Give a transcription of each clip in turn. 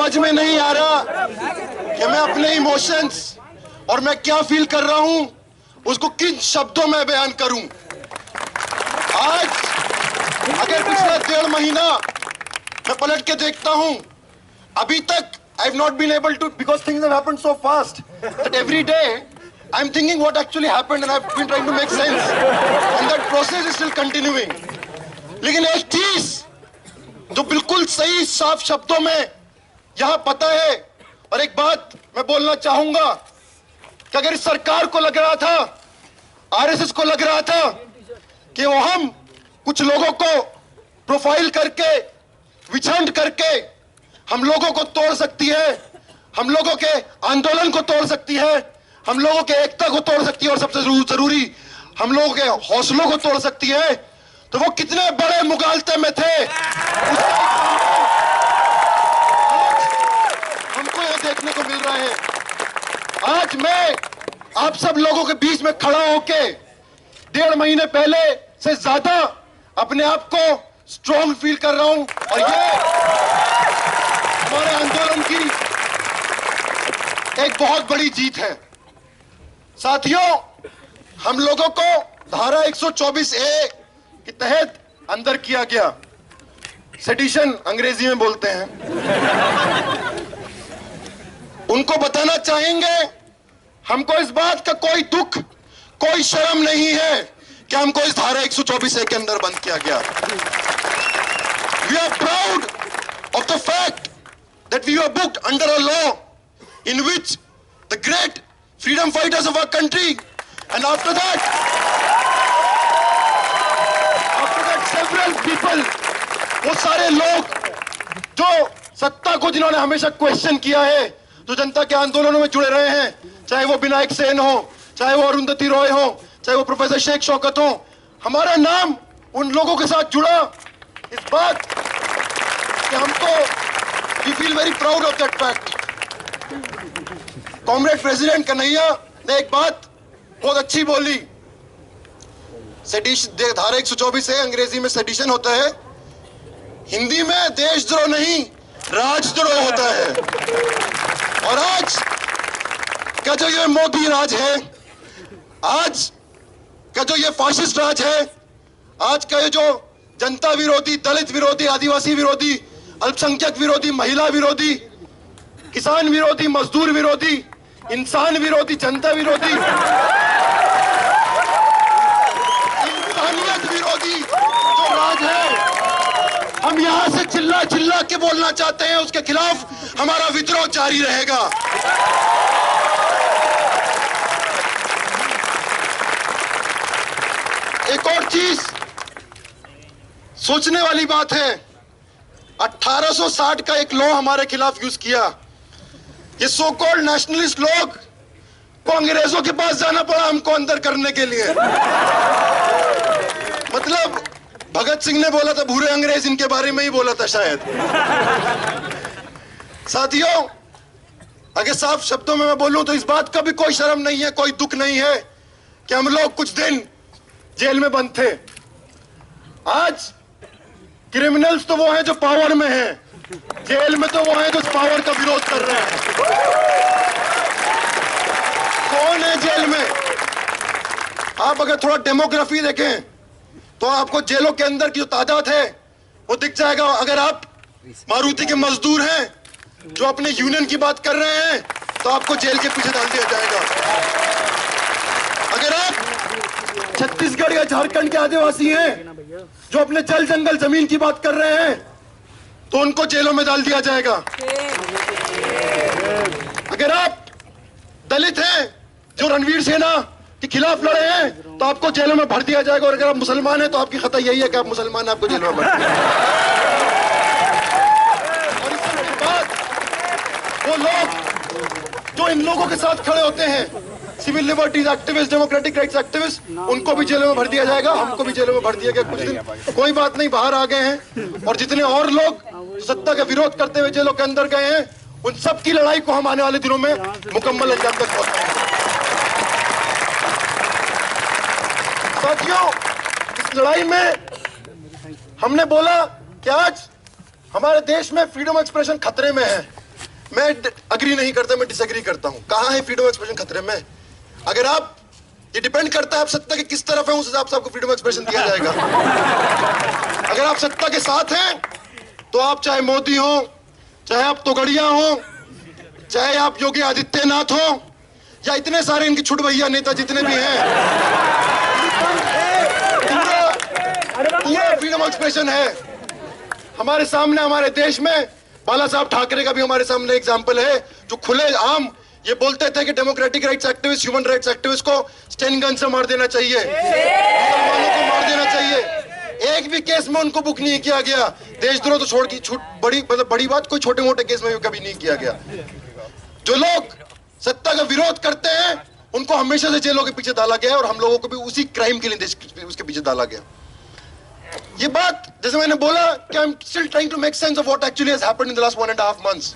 समझ में नहीं आ रहा कि मैं अपने इमोशंस और मैं क्या फील कर रहा हूं उसको किन शब्दों में बयान करूं। आज अगर पिछला 1.5 महीना मैं पलट के देखता हूं, अभी तक I have not been able to, because things have happened so fast that every day I'm thinking what actually happened and I've been trying to make sense and that process is still continuing. लेकिन एक चीज जो बिल्कुल सही साफ शब्दों में यहां पता है, और एक बात मैं बोलना चाहूंगा कि अगर इस सरकार को लग रहा था, आरएसएस को लग रहा था कि वो हम कुछ लोगों को प्रोफाइल करके विछंड करके हम लोगों को तोड़ सकती है, हम लोगों के आंदोलन को तोड़ सकती है, हम लोगों के एकता को तोड़ सकती है और सबसे जरूरी हम लोगों के हौसलों को तोड़ सकती है, तो वो कितने बड़े मुगालते में थे हमको ये देखने को मिल रहा है। आज मैं आप सब लोगों के बीच में खड़ा होके 1.5 महीने पहले से ज्यादा अपने आप को स्ट्रॉन्ग फील कर रहा हूं और ये हमारे आंदोलन की एक बहुत बड़ी जीत है। साथियों, हम लोगों को धारा 124A के तहत अंदर किया गया, सेडिशन अंग्रेजी में बोलते हैं, उनको बताना चाहेंगे हमको इस बात का कोई दुख कोई शर्म नहीं है कि हमको इस धारा 124A के अंदर बंद किया गया। We are proud of the fact that we were booked under a law in which the great freedom fighters of our country, and after that several people, वो सारे लोग जो सत्ता को जिन्होंने हमेशा क्वेश्चन किया है, जो जनता के आंदोलनों में जुड़े रहे हैं, चाहे वो विनायक सेन हो, चाहे वो अरुंधति रॉय हो, चाहे वो प्रोफेसर शेख शौकत हो, हमारा नाम उन लोगों के साथ जुड़ा इस बात कि हमको We feel very proud of that fact. Comrade president Kanhaiya ने एक बात बहुत अच्छी बोली, धारा 124A अंग्रेजी में सेडिशन होता है, हिंदी में देशद्रोह नहीं राजद्रोह होता है। और आज का जो ये मोदी राज है, आज का जो ये फाशिस्ट राज है, आज का ये जो जनता विरोधी, दलित विरोधी, आदिवासी विरोधी, अल्पसंख्यक विरोधी, महिला विरोधी, किसान विरोधी, मजदूर विरोधी, इंसान विरोधी, जनता विरोधी, इंसानियत विरोधी जो राज है, हम यहां से चिल्ला चिल्ला के बोलना चाहते हैं, उसके खिलाफ हमारा विद्रोह जारी रहेगा। एक और चीज सोचने वाली बात है, 1860 का एक लॉ हमारे खिलाफ यूज किया। ये सो कॉल्ड नेशनलिस्ट लोग को अंग्रेजों के पास जाना पड़ा हमको अंदर करने के लिए। मतलब भगत सिंह ने बोला था भूरे अंग्रेज, इनके बारे में ही बोला था शायद। साथियों, अगर साफ शब्दों में मैं बोलूं तो इस बात का भी कोई शर्म नहीं है, कोई दुख नहीं है कि हम लोग कुछ दिन जेल में बंद थे। आज क्रिमिनल्स तो वो हैं जो पावर में हैं, जेल में तो वो हैं जो पावर का विरोध कर रहे हैं। कौन है जेल में? आप अगर थोड़ा डेमोग्राफी देखें तो आपको जेलों के अंदर की जो तादाद है वो दिख जाएगा। अगर आप मारुति के मजदूर हैं जो अपने यूनियन की बात कर रहे हैं तो आपको जेल के पीछे डाल दिया जाएगा। अगर आप छत्तीसगढ़ या झारखंड के आदिवासी हैं जो अपने जल जंगल जमीन की बात कर रहे हैं तो उनको जेलों में डाल दिया जाएगा। अगर आप दलित हैं जो रणवीर सेना के खिलाफ लड़े हैं तो आपको जेलों में भर दिया जाएगा। और अगर आप मुसलमान हैं तो आपकी खता यही है कि आप मुसलमान, आपको जेलों में भर दिया जाएगा। और इसके बाद वो लोग जो इन लोगों के साथ खड़े होते हैं, civil liberties activist, democratic rights activist, उनको भी जेलों में भर दिया जाएगा, हमको भी जेलों में भर दिया गया कुछ दिन। कोई बात नहीं, बाहर आ गए हैं। और जितने और लोग सत्ता का विरोध करते हुए जेलों के अंदर गए हैं, उन सब की लड़ाई को हम आने वाले दिनों में मुकम्मल अंजाम तक पहुंचाएंगे। साथियों, इस लड़ाई में हमने बोला कि आज हमारे देश में फ्रीडम एक्सप्रेशन खतरे में है। मैं अग्री नहीं करता, मैं डिसएग्री करता हूं। कहां है फ्रीडम ऑफ एक्सप्रेशन खतरे में? अगर आप, ये डिपेंड करता है आप सत्ता के किस तरफ है, उस हिसाब से आपको फ्रीडम ऑफ एक्सप्रेशन दिया जाएगा। अगर आप सत्ता के साथ हैं तो आप चाहे मोदी हो, चाहे आप तोगड़िया हो, चाहे आप योगी आदित्यनाथ हो, या इतने सारे इनके छुट भैया नेता जितने भी हैं, पूरा फ्रीडम ऑफ एक्सप्रेशन है हमारे सामने। हमारे देश में बाला साहब ठाकरे का भी हमारे सामने एग्जाम्पल है, जो खुले आम ये बोलते थे कि democratic rights activist, human rights activist को स्टेन गन से मार देना चाहिए, मुसलमानों को मार देना चाहिए। एक भी केस में उनको बुक नहीं किया गया। देशद्रोह तो छोड़ की छूट, बड़ी मतलब बड़ी बात, कोई छोटे मोटे केस में भी कभी नहीं किया गया। जो लोग सत्ता का विरोध करते हैं उनको हमेशा से जेलों के पीछे डाला गया है, और हम लोगों को भी उसी क्राइम के लिए देश उसके पीछे डाला गया। ये बात जैसे मैंने बोला कि I am still trying to make sense of what actually has happened in the last 1.5 months।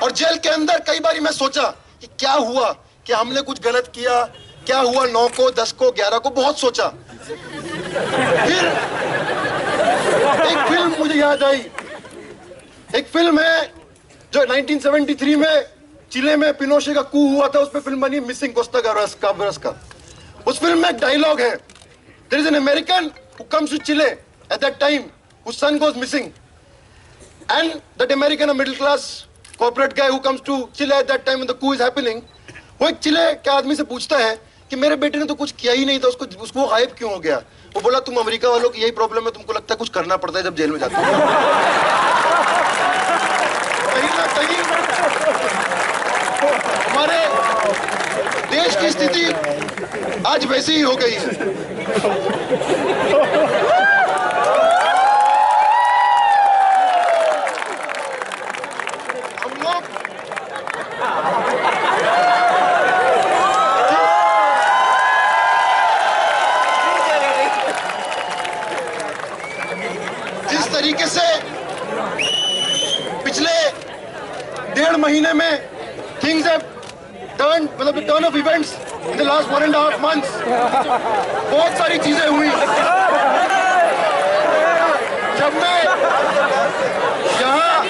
और जेल के अंदर कई बार मैं सोचा कि क्या हुआ, कि हमने कुछ गलत किया, क्या हुआ 9 को, 10 को, 11 को, बहुत सोचा। फिर एक फिल्म मुझे याद आई। एक फिल्म है जो 1973 में चिले में पिनोशे का कू हुआ था, उस पर फिल्म बनी मिसिंग कोस्टा गावरस का। उस फिल्म में एक डायलॉग है, there is an American who comes to Chile at that time, whose son goes missing, and that American, a middle class corporate guy who comes to Chile at that time when the coup is happening, वो एक चिले के आदमी से पूछता है कि मेरे बेटे ने तो कुछ किया ही नहीं था, उसको गायब क्यों हो गया? वो बोला, तुम अमेरिका वालों की यही प्रॉब्लम है, तुमको लगता है कुछ करना पड़ता है जब जेल में जाते हो। कहीं ना कहीं हमारे देश की स्थिति आज वैसी ही हो गई है। हम लोग जिस तरीके से पिछले 1.5 महीने में थिंग्स हैव टर्न, मतलब turn off events in the last 1.5 months, बहुत सारी चीजें हुई। जब मैं यहाँ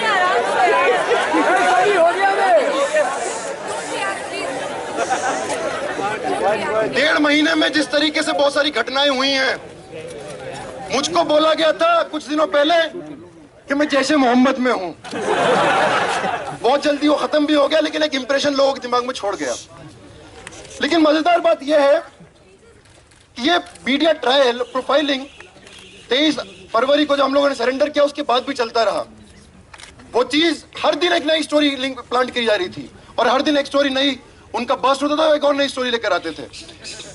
1.5 महीने में जिस तरीके से बहुत सारी घटनाएं हुई हैं, मुझको बोला गया था कुछ दिनों पहले कि मैं जैसे मोहम्मद में हूं। बहुत जल्दी वो खत्म भी हो गया, लेकिन एक इंप्रेशन लोगों के दिमाग में छोड़ गया। लेकिन मजेदार बात यह है कि ये मीडिया ट्रायल प्रोफाइलिंग 23 फरवरी को जो हम लोगों ने सरेंडर किया, उसके बाद भी चलता रहा। वो चीज हर दिन एक नई स्टोरी लिंक प्लांट की जा रही थी, और हर दिन एक स्टोरी नई, उनका बस्ट होता था, एक और नई स्टोरी लेकर आते थे।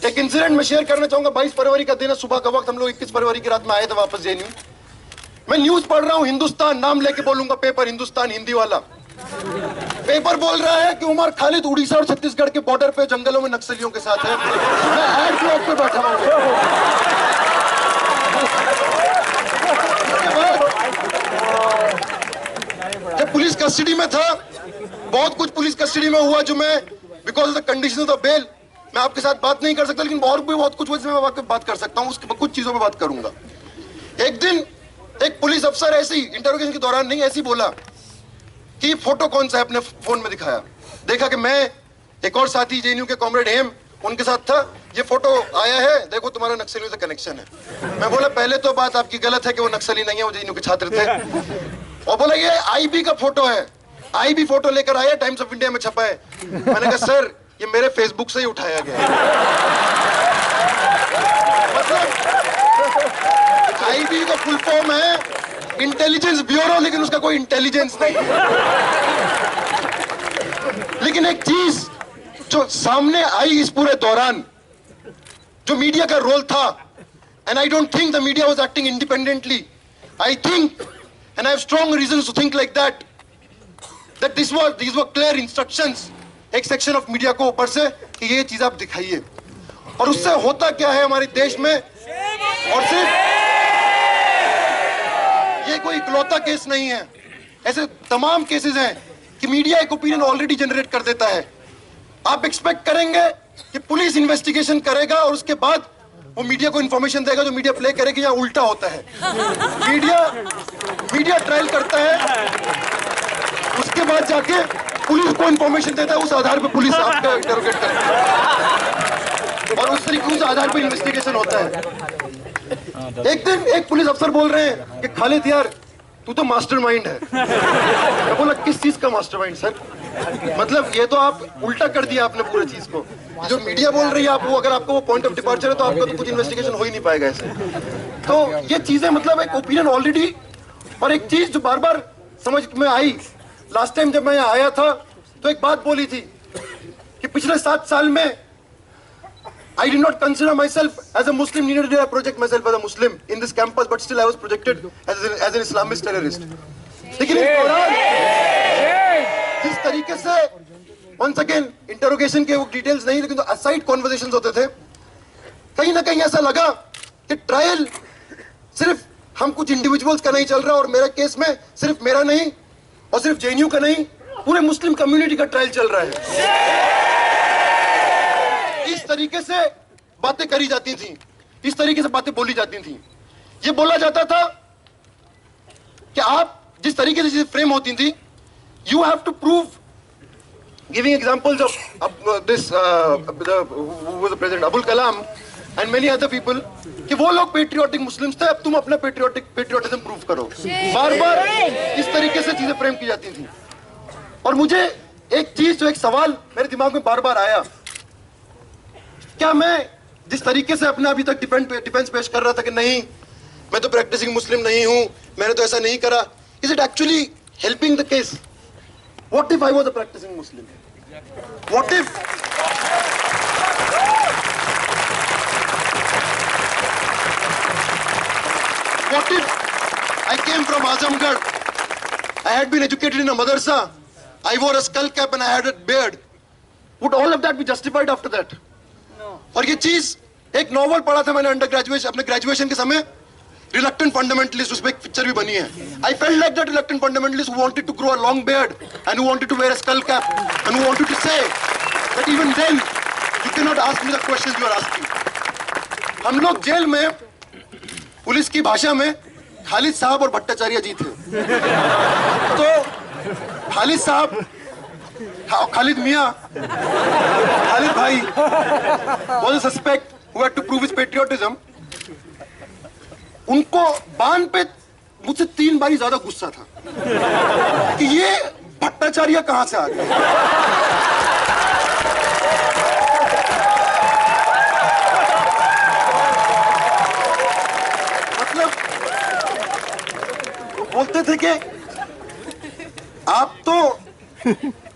एक इंसिडेंट मैं शेयर करना चाहूंगा। 22 फरवरी का दिन है, सुबह का वक्त, हम लोग 21 फरवरी की रात में आए थे वापस जेएनयू। मैं न्यूज पढ़ रहा हूं, हिंदुस्तान नाम लेके बोलूंगा, पेपर हिंदुस्तान हिंदी वाला पेपर बोल रहा है कि उमर खालिद उड़ीसा और छत्तीसगढ़ के बॉर्डर पे जंगलों में नक्सलियों के साथ है। मैं हेड ब्लॉक पे बैठा हूं। जब पुलिस कस्टडी में था, बहुत कुछ पुलिस कस्टडी में हुआ जो मैं because of the conditions of bail मैं आपके साथ बात नहीं कर सकता, लेकिन और भी बहुत कुछ मैं बात कर सकता हूं। उसके कुछ चीजों पे बात करूंगा। एक दिन एक पुलिस अफसर ऐसी इंटरोगेशन के दौरान नहीं ऐसी बोला कि फोटो कौन सा है, अपने फोन में दिखाया। देखा कि मैं, एक और साथी जेएनयू के कॉमरेड हेम, उनके साथ था। ये फोटो आया है, देखो तुम्हारा नक्सलियों से कनेक्शन है। मैं बोला पहले तो बात आपकी गलत है कि वो नक्सली नहीं है, वो जेएनयू के छात्र थे। और बोला ये आईबी का फोटो है, आईबी फोटो लेकर आया, टाइम्स ऑफ इंडिया में छपा है। मैंने कहा सर ये मेरे फेसबुक से ही उठाया गया है। मतलब आईबी का फुल फॉर्म है इंटेलिजेंस ब्यूरो, लेकिन उसका कोई इंटेलिजेंस नहीं है। लेकिन एक चीज जो सामने आई इस पूरे दौरान, जो मीडिया का रोल था, and I don't think the media was acting independently. I think and I have strong reasons to think like that these were clear instructions एक सेक्शन ऑफ मीडिया को ऊपर से कि ये चीज आप दिखाइए। और उससे होता क्या है हमारे देश में, और सिर्फ ये कोई इकलौता केस नहीं है, ऐसे तमाम केसेस हैं कि मीडिया एक ओपिनियन ऑलरेडी जनरेट कर देता है। आप एक्सपेक्ट करेंगे कि पुलिस इन्वेस्टिगेशन करेगा और उसके बाद वो मीडिया को इंफॉर्मेशन देगा, जो मीडिया प्ले करेगी। यहाँ उल्टा होता है। मीडिया ट्रायल करता है, उसके उसके बाद जाके पुलिस को इंफॉर्मेशन देता है, उस आधार पे पुलिस आपका इंटरोगेट करती है और उस तरीके उस आधार पे इन्वेस्टिगेशन होता है। एक दिन एक पुलिस अफसर बोल रहे हैं कि खालिद यार तू तो मास्टरमाइंड है। मैं बोला किस चीज का मास्टरमाइंड सर? मतलब ये तो आप उल्टा कर दिया आपने पूरी चीज को। जो मीडिया बोल रही है आप वो, अगर आपको वो पॉइंट ऑफ डिपार्चर है तो आपका तो कुछ इन्वेस्टिगेशन हो ही नहीं पाएगा ऐसे। तो ये चीजें मतलब एक ओपिनियन ऑलरेडी, और एक चीज जो बार बार समझ में आई, लास्ट टाइम जब मैं यहाँ आया था तो एक बात बोली थी कि पिछले 7 साल में I did not consider myself as a Muslim, neither did I project myself as a Muslim in this campus, but still I was projected as an Islamist terrorist. लेकिन इस दौरान जिस तरीके से once again इंटरोगेशन के वो details नहीं, लेकिन तो असाइड कॉन्वर्सेशंस होते थे, कहीं ना कहीं ऐसा लगा कि ट्रायल सिर्फ हम कुछ इंडिविजुअल्स का नहीं चल रहा, और मेरे केस में सिर्फ मेरा नहीं और सिर्फ जेएनयू का नहीं, पूरे मुस्लिम कम्युनिटी का ट्रायल चल रहा है। इस तरीके से बातें करी जाती थी, इस तरीके से बातें बोली जाती थी। ये बोला जाता था कि आप जिस तरीके से चीजें फ्रेम होती थी, you have to prove, giving examples of this president Abul Kalam and many other people, कि वो लोग पेट्रियोटिक मुस्लिम्स थे, अब तुम अपना पेट्रियोटिज्म प्रूव करो। बार बार इस तरीके से चीजें फ्रेम की जाती थी। और मुझे एक चीज, जो एक सवाल मेरे दिमाग में बार बार आया, क्या मैं जिस तरीके से अपना अभी तक डिफेंस पेश कर रहा था कि नहीं मैं तो प्रैक्टिसिंग मुस्लिम नहीं हूं, मैंने तो ऐसा नहीं करा, is it actually helping the case? What if I was a practising Muslim? What if I came from Azamgarh, I had been educated in a madrasa, I wore a skull cap and I had a beard? Would all of that be justified after that? और ये चीज, एक novel पढ़ा था मैंने under graduation, अपने graduation के समय, रिलक्टेंट फंडामेंटलिस्ट, उसमें एक पिक्चर भी बनी है। I felt like that reluctant fundamentalist who wanted to grow a long beard and who wanted to wear a skull cap and who wanted to say that even then you can not ask me the questions you are asking. हम लोग jail में police की भाषा में खालिद साहब और भट्टाचार्य जी थे। तो खालिद साहब, Khalid Mia, Khalid Bhai was a suspect who had to prove his patriotism. उनको बान पे मुझसे 3 बारी ज्यादा गुस्सा था कि ये भट्टाचार्य कहां से आ गए। मतलब बोलते थे कि आप तो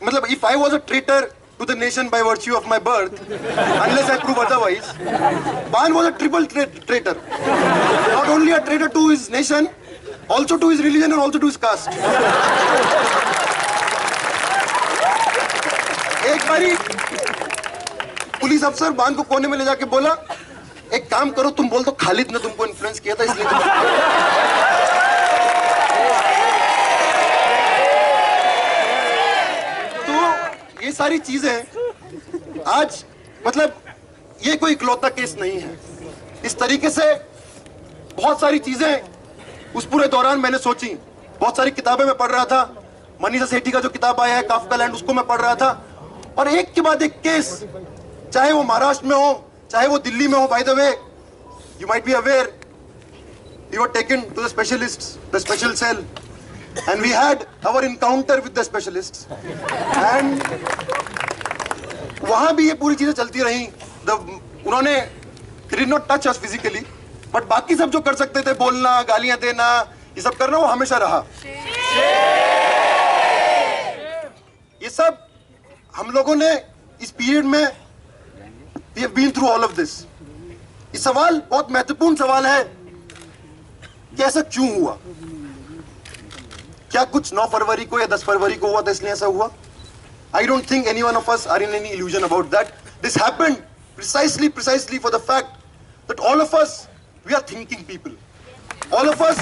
मतलब if I was a traitor to the nation by virtue of my birth, unless I prove otherwise, Ban was a triple traitor. Not only a traitor to his nation, also to his religion and also to his caste. एक बारी police अफसर बान को कोने में ले जाके बोला, एक काम करो, तुम बोल दो खालिद ने तुमको इन्फ्लुएंस किया था इसलिए ये सारी चीजें आज, मतलब ये कोई इकलौता केस नहीं है। इस तरीके से बहुत सारी चीजें उस पूरे दौरान मैंने सोची, बहुत सारी किताबें मैं पढ़ रहा था, मनीषा सेठी का जो किताब आया है काफका लैंड, उसको मैं पढ़ रहा था, और एक के बाद एक केस, चाहे वो महाराष्ट्र में हो चाहे वो दिल्ली में हो। By the way, you might be aware, we were taken to the specialists, the special cell, and we had our encounter with the specialists, and वहां भी ये पूरी चीजें चलती रही। उन्होंने they did not touch us physically, but बाकी सब जो कर सकते थे, बोलना, गालियां देना, ये सब करना, वो हमेशा रहा। ये सब हम लोगों ने इस पीरियड में we have been through all of this। ये सवाल बहुत महत्वपूर्ण सवाल है कि ऐसा क्यों हुआ? क्या कुछ 9 फरवरी को या 10 फरवरी को हुआ था इसलिए ऐसा हुआ? I don't think any one of us are in any illusion about that. This happened precisely for the fact that all of us, we are thinking people. All of us,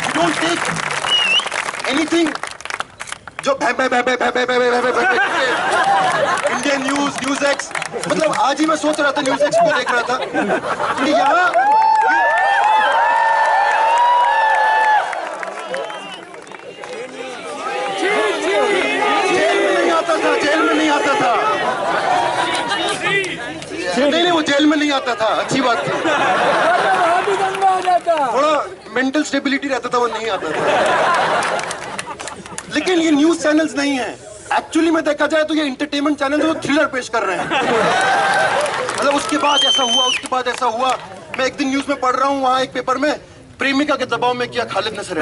we don't take anything जो Indian news x, मतलब आज ही मैं सोच रहा था, news x को देख रहा था कि यहाँ मेंटल स्टेबिलिटी रहता था वो नहीं आता था। लेकिन ये न्यूज चैनल्स नहीं है, एक्चुअली में देखा जाए तो ये एंटरटेनमेंट चैनल वो थ्रिलर पेश कर रहे हैं। मतलब उसके बाद ऐसा हुआ, उसके बाद ऐसा हुआ। मैं एक दिन न्यूज में पढ़ रहा हूँ, वहां एक पेपर में प्रेमिका के दबाव में किया खालिद नसर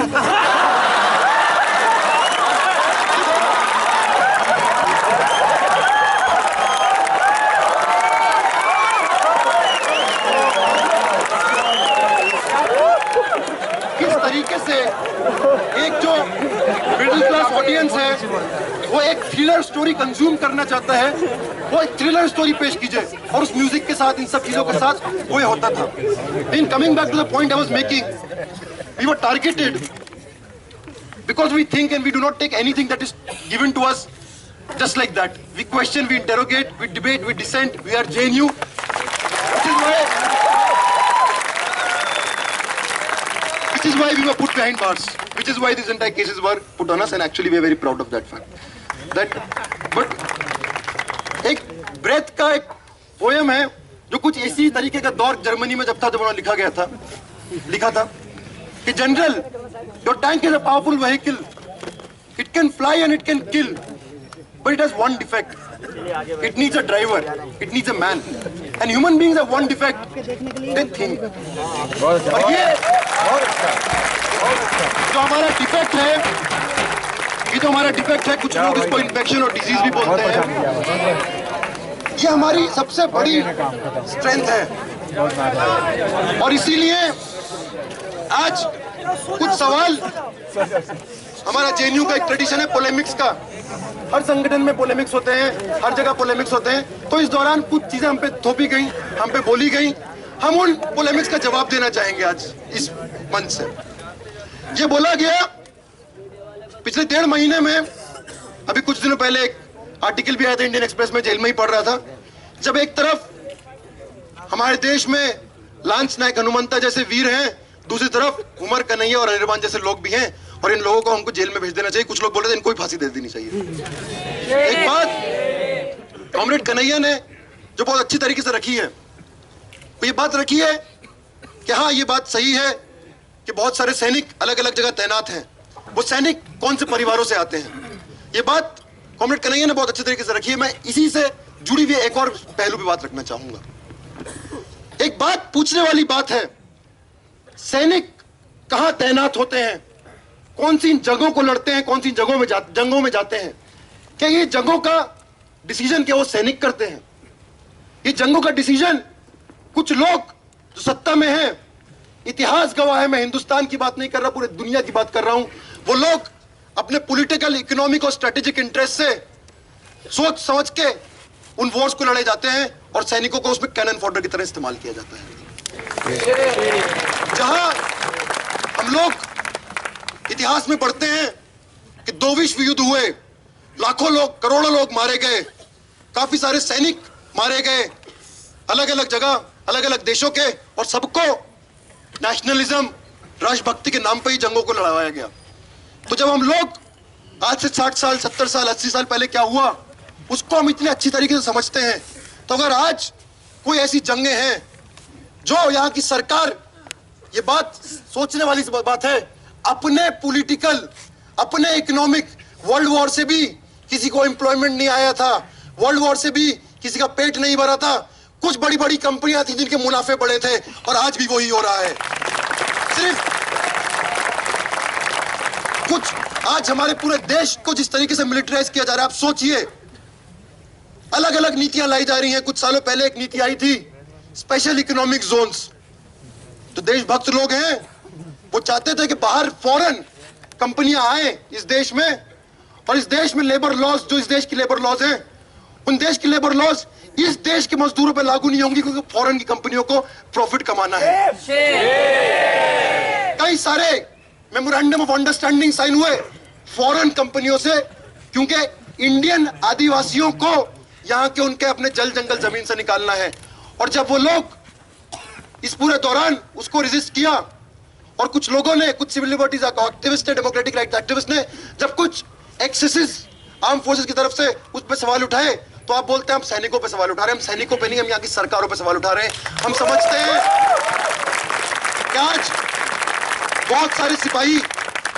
किस तरीके से एक जो मिडिल क्लास ऑडियंस है वो एक थ्रिलर स्टोरी कंज्यूम करना चाहता है, वो एक थ्रिलर स्टोरी पेश कीजिए, और उस म्यूजिक के साथ, इन सब चीजों के साथ वो होता था। In coming back to the point I was making, we were targeted because we think and we do not take anything that is given to us just like that. We question, we interrogate, we debate, we dissent, we are JNU, which is why we were put behind bars, which is why these entire cases were put on us, and actually we are very proud of that fact. But एक breath का एक poem है जो कुछ इसी तरीके का दौर जर्मनी में जब था, जब उन्होंने लिखा था कि general, your tank is a powerful vehicle. It can fly and it can kill, but it has one defect. It needs a driver. It needs a man. And human beings have one defect. They think. और ये जो हमारा defect है, ये जो हमारा defect है, कुछ लोग इसको इन्फेक्शन और डिजीज भी बोलते हैं, ये हमारी सबसे बड़ी स्ट्रेंथ है। और इसीलिए आज कुछ सवाल, हमारा जेएनयू का एक ट्रेडिशन है पोलेमिक्स का, हर संगठन में पोलेमिक्स होते हैं, हर जगह पोलेमिक्स होते हैं। तो इस दौरान कुछ चीजें हम पे थोपी गई, हम पे बोली गई, हम उन पोलेमिक्स का जवाब देना चाहेंगे आज इस मंच से। ये बोला गया पिछले 1.5 महीने में, अभी कुछ दिनों पहले एक आर्टिकल भी आया था इंडियन एक्सप्रेस में, जेल में ही पढ़ रहा था, जब एक तरफ हमारे देश में लांस नायक हनुमंता जैसे वीर हैं, दूसरी तरफ उमर कन्हैया और अनिर्बान जैसे लोग भी हैं, और इन लोगों को हमको जेल में भेज देना चाहिए। कुछ लोग बोले थे इनको भी फांसी दे देनी चाहिए। एक बात कॉमरेड कन्हैया ने जो बहुत अच्छी तरीके से रखी है, तो ये बात रखी है कि हाँ, ये बात सही है कि बहुत सारे सैनिक अलग अलग जगह तैनात हैं, वो सैनिक कौन से परिवारों से आते हैं, ये बात कॉमरेड कन्हैया ने बहुत अच्छे तरीके से रखी है। मैं इसी से जुड़ी हुई एक और पहलू पे बात रखना चाहूंगा। एक बात पूछने वाली बात है, सैनिक कहां तैनात होते हैं, कौन सी जगहों को लड़ते हैं, कौन सी जंगों में जाते हैं? क्या ये जंगों का डिसीजन क्या वो सैनिक करते हैं? ये जंगों का डिसीजन कुछ लोग जो सत्ता में हैं, इतिहास गवाह है, मैं हिंदुस्तान की बात नहीं कर रहा, पूरे दुनिया की बात कर रहा हूं, वो लोग अपने पॉलिटिकल, इकोनॉमिक और स्ट्रेटेजिक इंटरेस्ट से सोच समझ के उन वॉर्स को लड़े जाते हैं, और सैनिकों को उसमें कैनन फॉडर की तरह इस्तेमाल किया जाता है। जहां हम लोग इतिहास में पढ़ते हैं कि 2 विश्व युद्ध हुए, लाखों लोग, करोड़ों लोग मारे गए, काफी सारे सैनिक मारे गए, अलग अलग जगह, अलग अलग देशों के, और सबको नेशनलिज्म, राष्ट्रभक्ति के नाम पे ही जंगों को लड़वाया गया। तो जब हम लोग आज से 60 साल, 70 साल, 80 साल पहले क्या हुआ, उसको हम इतने अच्छी तरीके से समझते हैं, तो अगर आज कोई ऐसी जंगें हैं जो यहाँ की सरकार, ये बात सोचने वाली बात है, अपने पॉलिटिकल, अपने इकोनॉमिक, वर्ल्ड वॉर से भी किसी को एम्प्लॉयमेंट नहीं आया था, वर्ल्ड वॉर से भी किसी का पेट नहीं भरा था, कुछ बड़ी बड़ी कंपनियां थी जिनके मुनाफे बड़े थे, और आज भी वही हो रहा है। सिर्फ कुछ आज हमारे पूरे देश को जिस तरीके से मिलिटराइज किया जा रहा है, आप सोचिए, अलग अलग नीतियां लाई जा रही हैं। कुछ सालों पहले एक नीति आई थी, स्पेशल इकोनॉमिक जोन्स। तो देशभक्त लोग हैं, वो चाहते थे कि बाहर फॉरेन कंपनियां आए इस देश में, और इस देश में लेबर लॉज, जो इस देश की लेबर लॉज हैं, उन देश की लेबर लॉज इस देश के मजदूरों पर लागू नहीं होंगी, क्योंकि फॉरेन की कंपनियों को प्रॉफिट कमाना है। कई सारे मेमोरेंडम ऑफ अंडरस्टैंडिंग साइन हुए फॉरेन कंपनियों से, क्योंकि इंडियन आदिवासियों को यहाँ के उनके अपने जल जंगल जमीन से निकालना है। और जब वो लोग इस पूरे दौरान उसको रेजिस्ट किया, और कुछ लोगों ने, कुछ civil liberties activist, democratic right activist ने जब कुछ एक्सेसेस आर्म फोर्सेस की तरफ से उस पर सवाल उठाए, तो आप बोलते हैं हम सैनिकों पे सवाल उठा रहे हैं। हम सैनिकों पे नहीं, हम यहाँ की सरकारों पे सवाल उठा रहे हैं। हम समझते हैं कि आज बहुत सारे सिपाही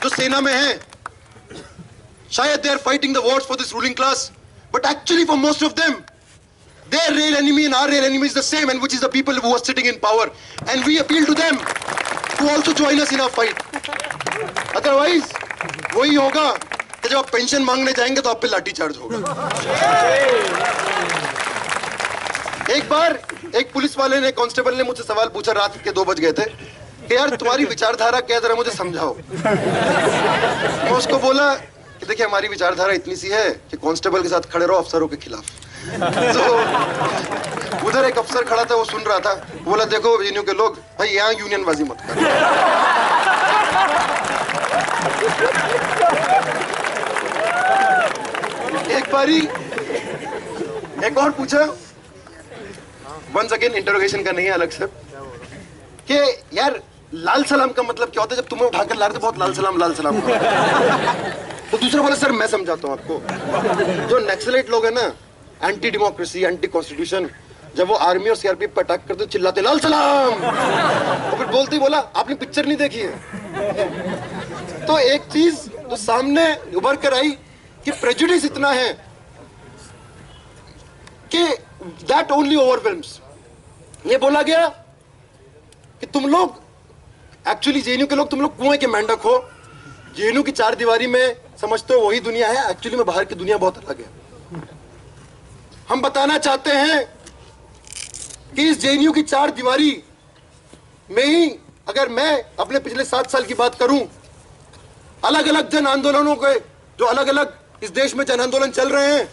जो सेना में हैं, शायद they are fighting the wars for this ruling class, but actually for most of them, their real enemy and our real enemy is the same, and which is the people who are sitting in power, and we appeal to them to also join us in our fight. Otherwise, वही होगा कि जब आप pension मांगने जाएंगे तो आप पे लाठी चार्ज होगा। एक बार एक पुलिस वाले ने, कांस्टेबल ने मुझसे सवाल पूछा, रात के 2 बज गए थे, कि यार तुम्हारी विचारधारा क्या है, जरा मुझे समझाओ। मैं उसको बोला कि देखिए हमारी विचारधारा इतनी सी है कि कांस्टेबल के साथ खड़े रहो अफसरों के खिलाफ। तो उधर एक अफसर खड़ा था, वो सुन रहा था, बोला देखो यूनियन के लोग, भाई यहाँ यूनियनबाजी मत करो। एक बारी एक और पूछा, वंस अगेन इंटरोगेशन का नहीं है, अलग से, कि यार लाल सलाम का मतलब क्या होता है, जब तुम्हें उठाकर ला रहे थे बहुत लाल सलाम तो दूसरा बोला सर मैं समझाता हूँ आपको, जो नक्सलाइट लोग है ना, एंटी डेमोक्रेसी, एंटी कॉन्स्टिट्यूशन, जब वो आर्मी और सीआरपीएफ पर अटैक करते चिल्लाते लाल सलाम, और फिर बोलते ही बोला आपने पिक्चर नहीं देखी है। तो एक चीज तो सामने उभर कर आई कि प्रेजुडिस इतना है कि दैट ओनली ओवरवेल्म्स। ये बोला गया कि तुम लोग एक्चुअली जेएनयू के लोग, तुम लोग कुएं के मेंढक हो, जेएनयू की 4 दीवारी में समझते हो वही दुनिया है, एक्चुअली में बाहर की दुनिया बहुत अलग है। हम बताना चाहते हैं कि इस जेएनयू की 4 दीवारी में ही अगर मैं अपने पिछले 7 साल की बात करूं, अलग अलग जन आंदोलनों के, जो अलग अलग इस देश में जन आंदोलन चल रहे हैं,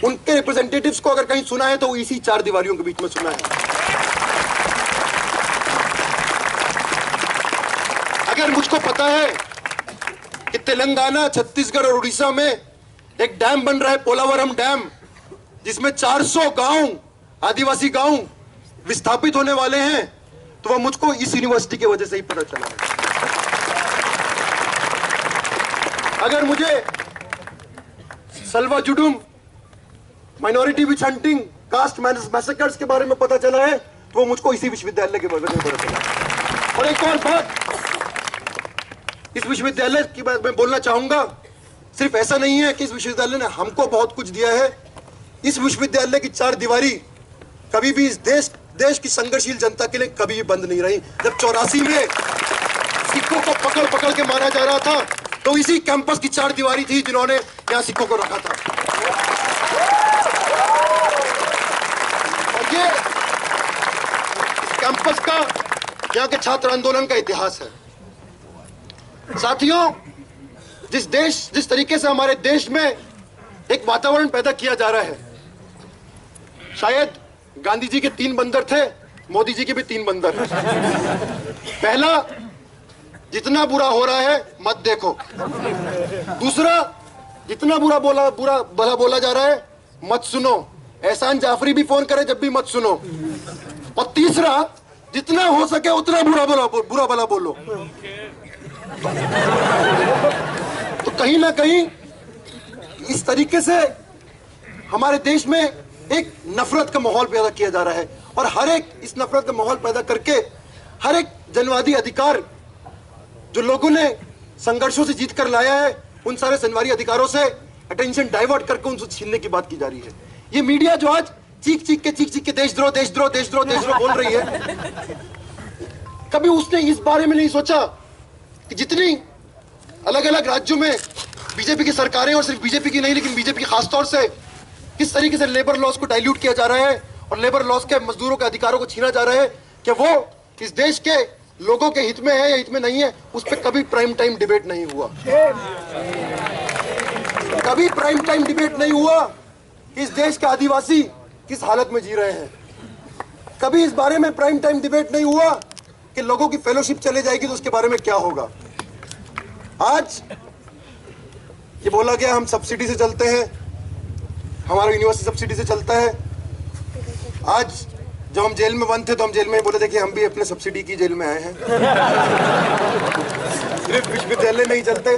उनके रिप्रेजेंटेटिव्स को अगर कहीं सुना है तो वो इसी 4 दीवारियों के बीच में सुना है। अगर मुझको पता है कि तेलंगाना, छत्तीसगढ़ और उड़ीसा में एक डैम बन रहा है, पोलावरम डैम, जिसमें 400 गांव, आदिवासी गांव विस्थापित होने वाले हैं, तो वह मुझको इस यूनिवर्सिटी की वजह से ही पता चला है। अगर मुझे Salwa Judum, minority witch hunting, caste massacres के बारे में पता चला है, तो वो मुझको इसी विश्वविद्यालय के वजह से पता चला। और एक और बात इस विश्वविद्यालय की बात मैं बोलना चाहूंगा, सिर्फ ऐसा नहीं है कि इस विश्वविद्यालय ने हमको बहुत कुछ दिया है, इस विश्वविद्यालय की 4 दीवारी कभी भी इस देश की संघर्षशील जनता के लिए कभी भी बंद नहीं रही। जब 84 में सिखों को पकड़ पकड़ के मारा जा रहा था, तो इसी कैंपस की 4 दीवारी थी जिन्होंने यहाँ सिखों को रखा था। और ये कैंपस का, यहाँ के छात्र आंदोलन का इतिहास है। साथियों, जिस तरीके से हमारे देश में एक वातावरण पैदा किया जा रहा है, शायद गांधी जी के 3 बंदर थे, मोदी जी के भी 3 बंदर हैं। पहला, जितना बुरा हो रहा है मत देखो। दूसरा, जितना बुरा भला बोला जा रहा है मत सुनो, एहसान जाफरी भी फोन करे जब भी मत सुनो। और तीसरा, जितना हो सके उतना बुरा भला बोलो। तो कहीं ना कहीं इस तरीके से हमारे देश में एक नफरत का माहौल पैदा किया जा रहा है, और हर एक इस नफरत का माहौल पैदा करके हर एक जनवादी अधिकार जो लोगों ने संघर्षों से जीत कर लाया है, उन सारे जनवादी अधिकारों से अटेंशन डाइवर्ट करके उनसे छीनने की बात की जा रही है। ये मीडिया जो आज चीख चीख के देशद्रोह बोल रही है, कभी उसने इस बारे में नहीं सोचा कि जितनी अलग अलग राज्यों में बीजेपी की सरकारें, और सिर्फ बीजेपी की नहीं लेकिन बीजेपी खासतौर से, किस तरीके से लेबर लॉस को डाइल्यूट किया जा रहा है और लेबर लॉस के मजदूरों के अधिकारों को छीना जा रहा है, कि वो इस देश के लोगों के हित में है या हित में नहीं है, उस पर कभी प्राइम टाइम डिबेट नहीं हुआ। कभी प्राइम टाइम डिबेट नहीं हुआ कि इस देश के आदिवासी किस हालत में जी रहे हैं। कभी इस बारे में प्राइम टाइम डिबेट नहीं हुआ कि लोगों की फेलोशिप चले जाएगी तो उसके बारे में क्या होगा। आज ये बोला गया हम सब्सिडी से चलते हैं, हमारा यूनिवर्सिटी सब्सिडी से चलता है। आज जब हम जेल में बंद थे तो हम जेल में बोले देखिए हम भी अपने सब्सिडी की जेल में आए हैं। सिर्फ विश्वविद्यालय नहीं चलते,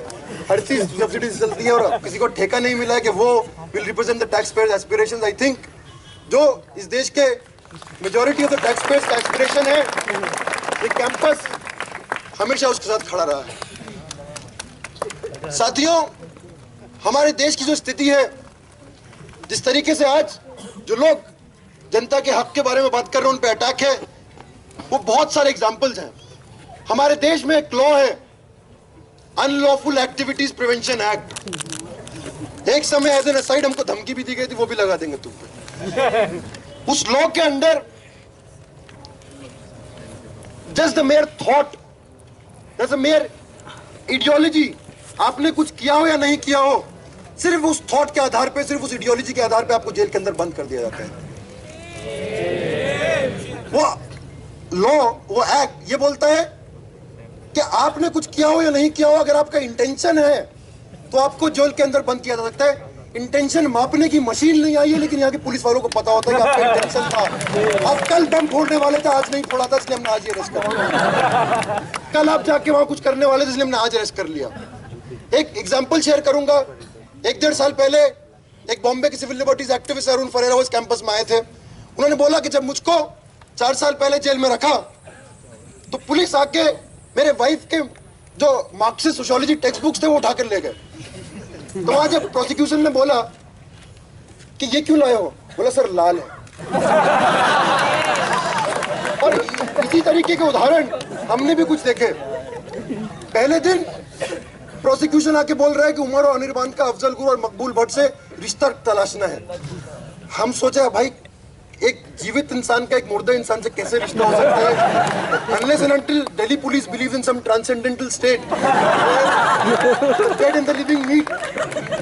हर चीज सब्सिडी से चलती है, और किसी को ठेका नहीं मिला है कि वो will represent the tax payers aspirations. I think जो इस देश के majority of the tax payers का एस्पिरेशन है, ये कैंपस हमेशा उसके साथ खड़ा रहा है। साथियों, हमारे देश की जो स्थिति है, जिस तरीके से आज जो लोग जनता के हक के बारे में बात कर रहे हैं, उन पे अटैक है, वो बहुत सारे एग्जाम्पल्स हैं। हमारे देश में एक लॉ है, अनलॉफुल एक्टिविटीज प्रिवेंशन एक्ट। एक समय एज एन असाइड हमको धमकी भी दी गई थी, वो भी लगा देंगे तुम पे। उस लॉ के अंदर just the mayor thought, just the mayor ideology, आपने कुछ किया हो या नहीं किया हो, सिर्फ उस थॉट के आधार पे, सिर्फ उस आइडियोलॉजी के आधार पे आपको जेल के अंदर बंद कर दिया जाता है। वो लॉ, वो एक्ट ये बोलता है कि आपने कुछ किया हो या नहीं किया हो, अगर आपका इंटेंशन है तो आपको जेल के अंदर बंद किया जा सकता है। इंटेंशन मापने की मशीन नहीं आई है, लेकिन यहाँ के पुलिस वालों को पता होता है कि आपका इंटेंशन था। आप कल बम फोड़ने वाले थे, आज नहीं फोड़ा था, इसलिए हमने आज अरेस्ट कर लिया। कल आप जाके वहां कुछ करने वाले थे, इसलिए हमने आज अरेस्ट कर लिया। एक एग्जाम्पल शेयर करूंगा। 1-1.5 साल पहले एक बॉम्बे के civil liberties activist Arun Ferreira उस कैंपस में आए थे। उन्होंने बोला कि जब मुझको 4 साल पहले जेल में रखा तो पुलिस आके मेरे वाइफ के जो मार्क्सिस्ट सोशियोलॉजी टेक्स्ट बुक्स थे वो उठाकर ले गए। तो वहां जब प्रोसिक्यूशन ने बोला कि ये क्यों लाए हो, बोला सर लाल है। और इसी तरीके के उदाहरण हमने भी कुछ देखे। पहले दिन प्रोसिक्यूशन आके बोल रहा है कि उमर और अनिर्बान का अफजल गुरु और मकबूल भट्ट से रिश्ता तलाशना है। हम सोचा भाई एक जीवित इंसान का एक मुर्दा इंसान से कैसे रिश्ता हो सकता है? Unless and until Delhi police believes in some transcendental state, dead and the living meet.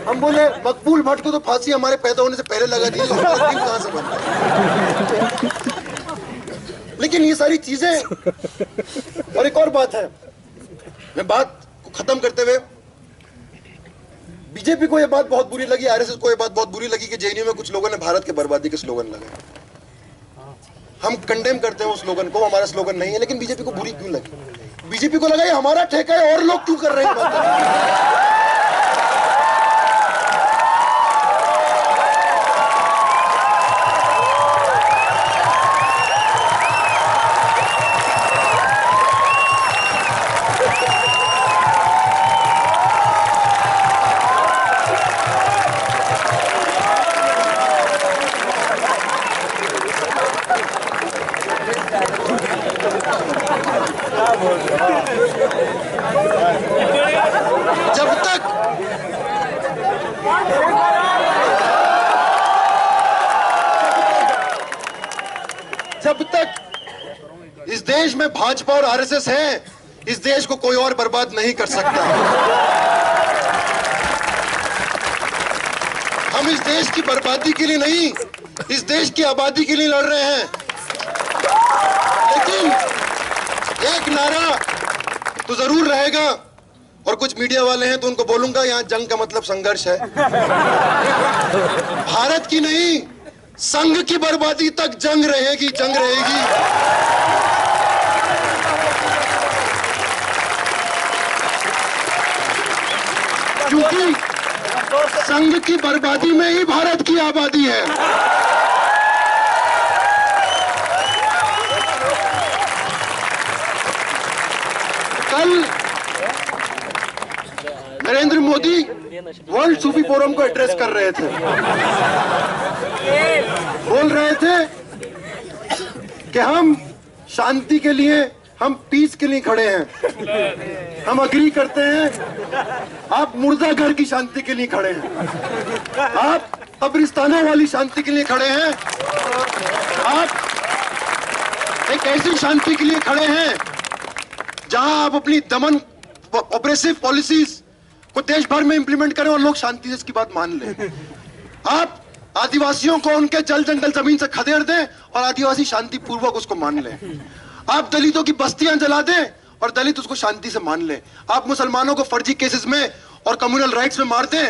हम बोले मकबूल भट्ट को तो फांसी हमारे पैदा होने से पहले लगा दी, कहां से बनता है? लेकिन ये सारी चीजें, और एक और बात है, मैं बात को खत्म करते हुए, बीजेपी को ये बात बहुत बुरी लगी, आरएसएस को ये बात बहुत बुरी लगी कि जेएनयू में कुछ लोगों ने भारत के बर्बादी के स्लोगन लगाए। हम कंडेम करते हैं उस स्लोगन को, हमारा स्लोगन नहीं है, लेकिन बीजेपी को बुरी क्यों लगी? बीजेपी को लगा ये हमारा ठेका है, और लोग क्यों कर रहे हैं? जब तक इस देश में भाजपा और आरएसएस है, इस देश को कोई और बर्बाद नहीं कर सकता। हम इस देश की बर्बादी के लिए नहीं, इस देश की आबादी के लिए लड़ रहे हैं। लेकिन एक नारा तो जरूर रहेगा, और कुछ मीडिया वाले हैं तो उनको बोलूंगा, यहां जंग का मतलब संघर्ष है। भारत की नहीं, संघ की बर्बादी तक जंग रहेगी, जंग रहेगी। क्योंकि संघ की बर्बादी में ही भारत की आबादी है। कल नरेंद्र मोदी वर्ल्ड सूफी फोरम को एड्रेस कर रहे थे, बोल रहे थे कि हम शांति के लिए, हम पीस के लिए खड़े हैं, हम अग्री करते हैं। आप मुर्दा घर की शांति के लिए खड़े हैं, आप कब्रिस्तानों वाली शांति के लिए खड़े हैं, आप एक ऐसी शांति के लिए खड़े हैं जहां आप अपनी दमन ऑपरेसिव पॉलिसीज को देश भर में इंप्लीमेंट करें और लोग शांति से इसकी बात मान लें। आप आदिवासियों को उनके जल जंगल जमीन से खदेड़ दें और आदिवासी शांति पूर्वक उसको मान लें। आप दलितों की बस्तियां जला दें और दलित उसको शांति से मान लें। आप मुसलमानों को फर्जी केसेस में और कम्युनल राइट्स में मार दें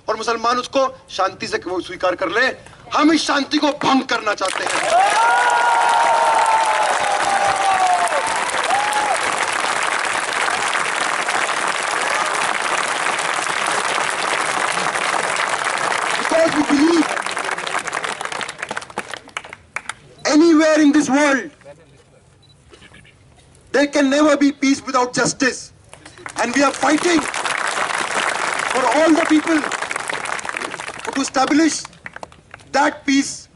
और मुसलमान उसको शांति से स्वीकार कर ले। हम इस शांति को भंग करना चाहते हैं। Because we believe anywhere in this world There can never be peace without justice. And we are fighting for all the people to establish that peace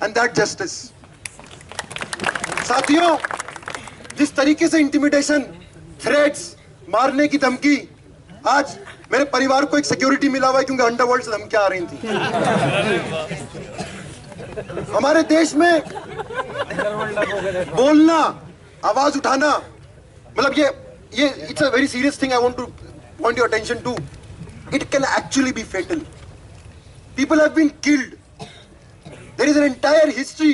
and that justice. साथियों, जिस तरीके से इंटिमिडेशन, थ्रेट्स, मारने की धमकी, आज मेरे परिवार को एक सिक्योरिटी मिला हुआ है क्योंकि अंडरवर्ल्ड से धमकियां आ रही थी। हमारे देश में बोलना, आवाज उठाना, मतलब ये it's a very serious thing. I want to point your attention to it can actually be fatal. People have been killed. There is an entire history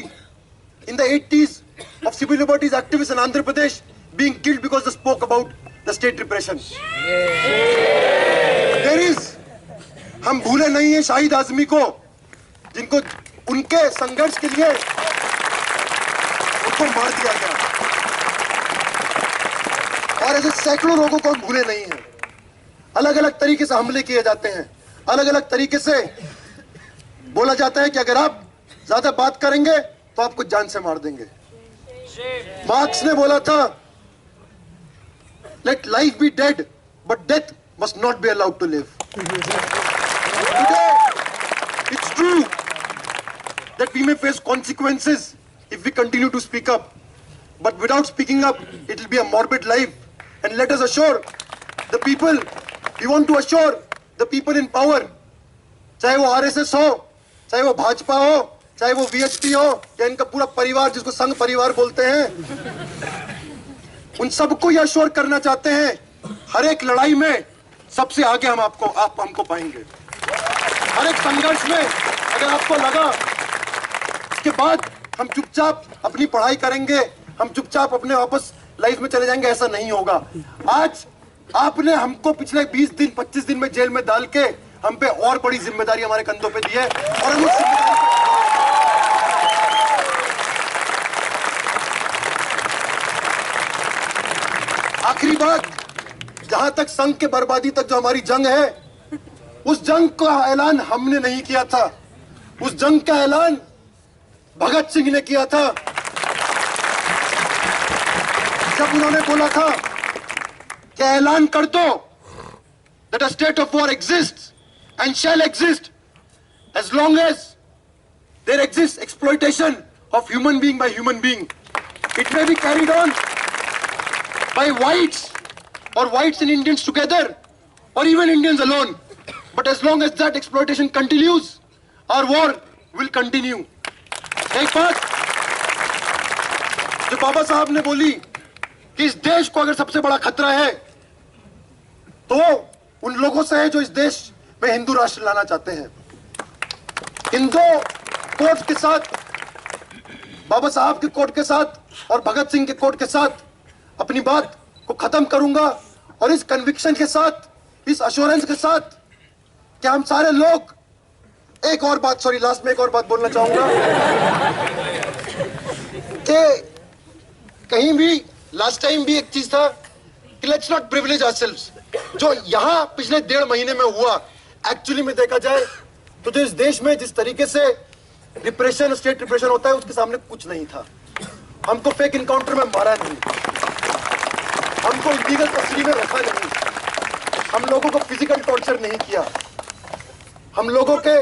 in the 80s of civil liberties activists in Andhra Pradesh being killed because they spoke about the state repression. There is, हम भूले नहीं है शाहिद आजमी को, जिनको उनके संघर्ष के लिए उनको मार दिया गया, और ऐसे सैकड़ों लोगों को हम भूले नहीं हैं। अलग अलग तरीके से हमले किए जाते हैं, अलग अलग तरीके से बोला जाता है कि अगर आप ज्यादा बात करेंगे तो आपको जान से मार देंगे। मार्क्स ने बोला था, let life be dead but death must not be allowed to live. Today it's true that we may face consequences if we continue to speak up, but without speaking up it will be a morbid life. And let us assure the people, we want to assure the people in power, चाहे वो RSS हो, चाहे वो भाजपा हो, चाहे वो VHP हो, या इनका पूरा परिवार जिसको संघ परिवार बोलते हैं, उन सबको यह अश्योर करना चाहते हैं, हर एक लड़ाई में सबसे आगे आप हमको पाएंगे। हर एक संघर्ष में अगर आपको लगा इसके बाद हम चुपचाप अपनी पढ़ाई करेंगे, हम चुपचाप अपने वापस लाइफ में चले जाएंगे, ऐसा नहीं होगा। आज आपने हमको पिछले 20 दिन 25 दिन में जेल में डाल के हम पे और बड़ी जिम्मेदारी हमारे कंधों पे दी है, और हम उस आखिरी बात, जहां तक संघ के बर्बादी तक जो हमारी जंग है, उस जंग का ऐलान हमने नहीं किया था, उस जंग का ऐलान भगत सिंह ने किया था। जब उन्होंने बोला था कि ऐलान कर दो that a state of war exists and shall exist as long as there exists exploitation of human being by human being. It may be carried on by whites or whites and Indians together, or even Indians alone, but as long as that exploitation continues, our war will continue. एक बात जो बाबा साहब ने बोली कि इस देश को अगर सबसे बड़ा खतरा है तो उन लोगों से है जो इस देश में हिंदू राष्ट्र लाना चाहते हैं। इन दो कोट के साथ, बाबा साहब के कोट के साथ और भगत सिंह के कोट के साथ अपनी बात को खत्म करूंगा, और इस कन्विक्शन के साथ, इस अश्योरेंस के साथ कि हम सारे लोग, एक और बात, सॉरी लास्ट में एक और बात बोलना चाहूंगा कि कहीं भी लास्ट टाइम भी एक चीज था कि लेट्स नॉट प्रिविलेज आवरसेल्व्स। जो यहां पिछले 1.5 महीने में हुआ, एक्चुअली में देखा जाए तो जो इस देश में जिस तरीके से रिप्रेशन, स्टेट रिप्रेशन होता है, उसके सामने कुछ नहीं था। हमको फेक इनकाउंटर में मारा नहीं, हमको इलीगल कस्टडी में रखा नहीं, हम लोगों को फिजिकल टॉर्चर नहीं किया, हम लोगों के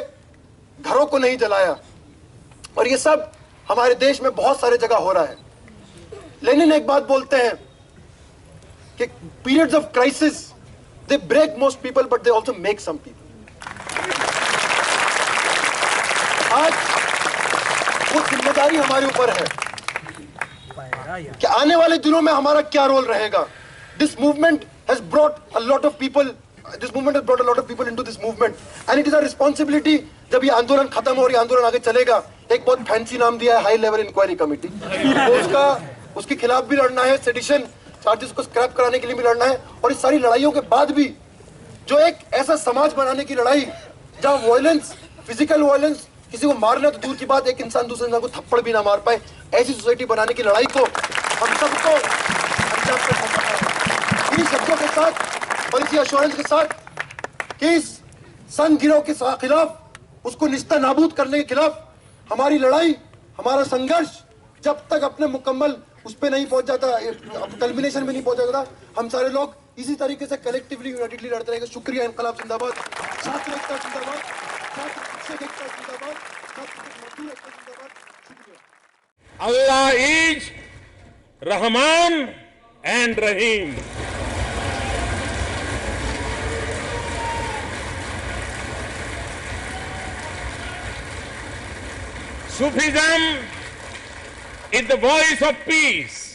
घरों को नहीं जलाया, और ये सब हमारे देश में बहुत सारे जगह हो रहा है। लेनिन एक बात बोलते हैं कि periods of crisis they break most people but they also make some people. आज वो जिम्मेदारी हमारे ऊपर है कि आने वाले दिनों में हमारा क्या रोल रहेगा। This movement has brought a lot of people into this movement and it is our responsibility। जब ये आंदोलन खत्म हो, और ये आंदोलन आगे चलेगा, एक बहुत फैंसी नाम दिया है हाई लेवल इंक्वायरी कमेटी, तो उसके खिलाफ भी लड़ना है, सेडिशन चार्जेस को स्क्रैप कराने के लिए भी लड़ना है, और इस सारी लड़ाइयों के बाद भी जो एक ऐसा समाज बनाने की लड़ाई जहां वायलेंस, फिजिकल वायलेंस, किसी को मारना तो दूर की बात, एक इंसान दूसरे इंसान को थप्पड़ भी ना मार पाए, ऐसी सोसाइटी बनाने की लड़ाई को हम सबको इन्हीं शब्दों के साथ और इसी एश्योरेंस के साथ कि इस संघ गिरोह के खिलाफ, उसको निस्ता नाबूद करने के खिलाफ हमारी लड़ाई, हमारा संघर्ष जब तक अपने मुकम्मल उस पर नहीं पहुंच जाता, कल्मिनेशन में नहीं पहुंच जाता, हम सारे लोग इसी तरीके से कलेक्टिवली यूनाइटेडली लड़ते रहेंगे। शुक्रिया। इनकलाब जिंदाबाद, छात्र एकता जिंदाबाद, छात्र शिक्षक एकता जिंदाबाद, छात्र मजदूर एकता जिंदाबाद। शुक्रिया। Allah is Rahman and Rahim. Sufism is the voice of peace.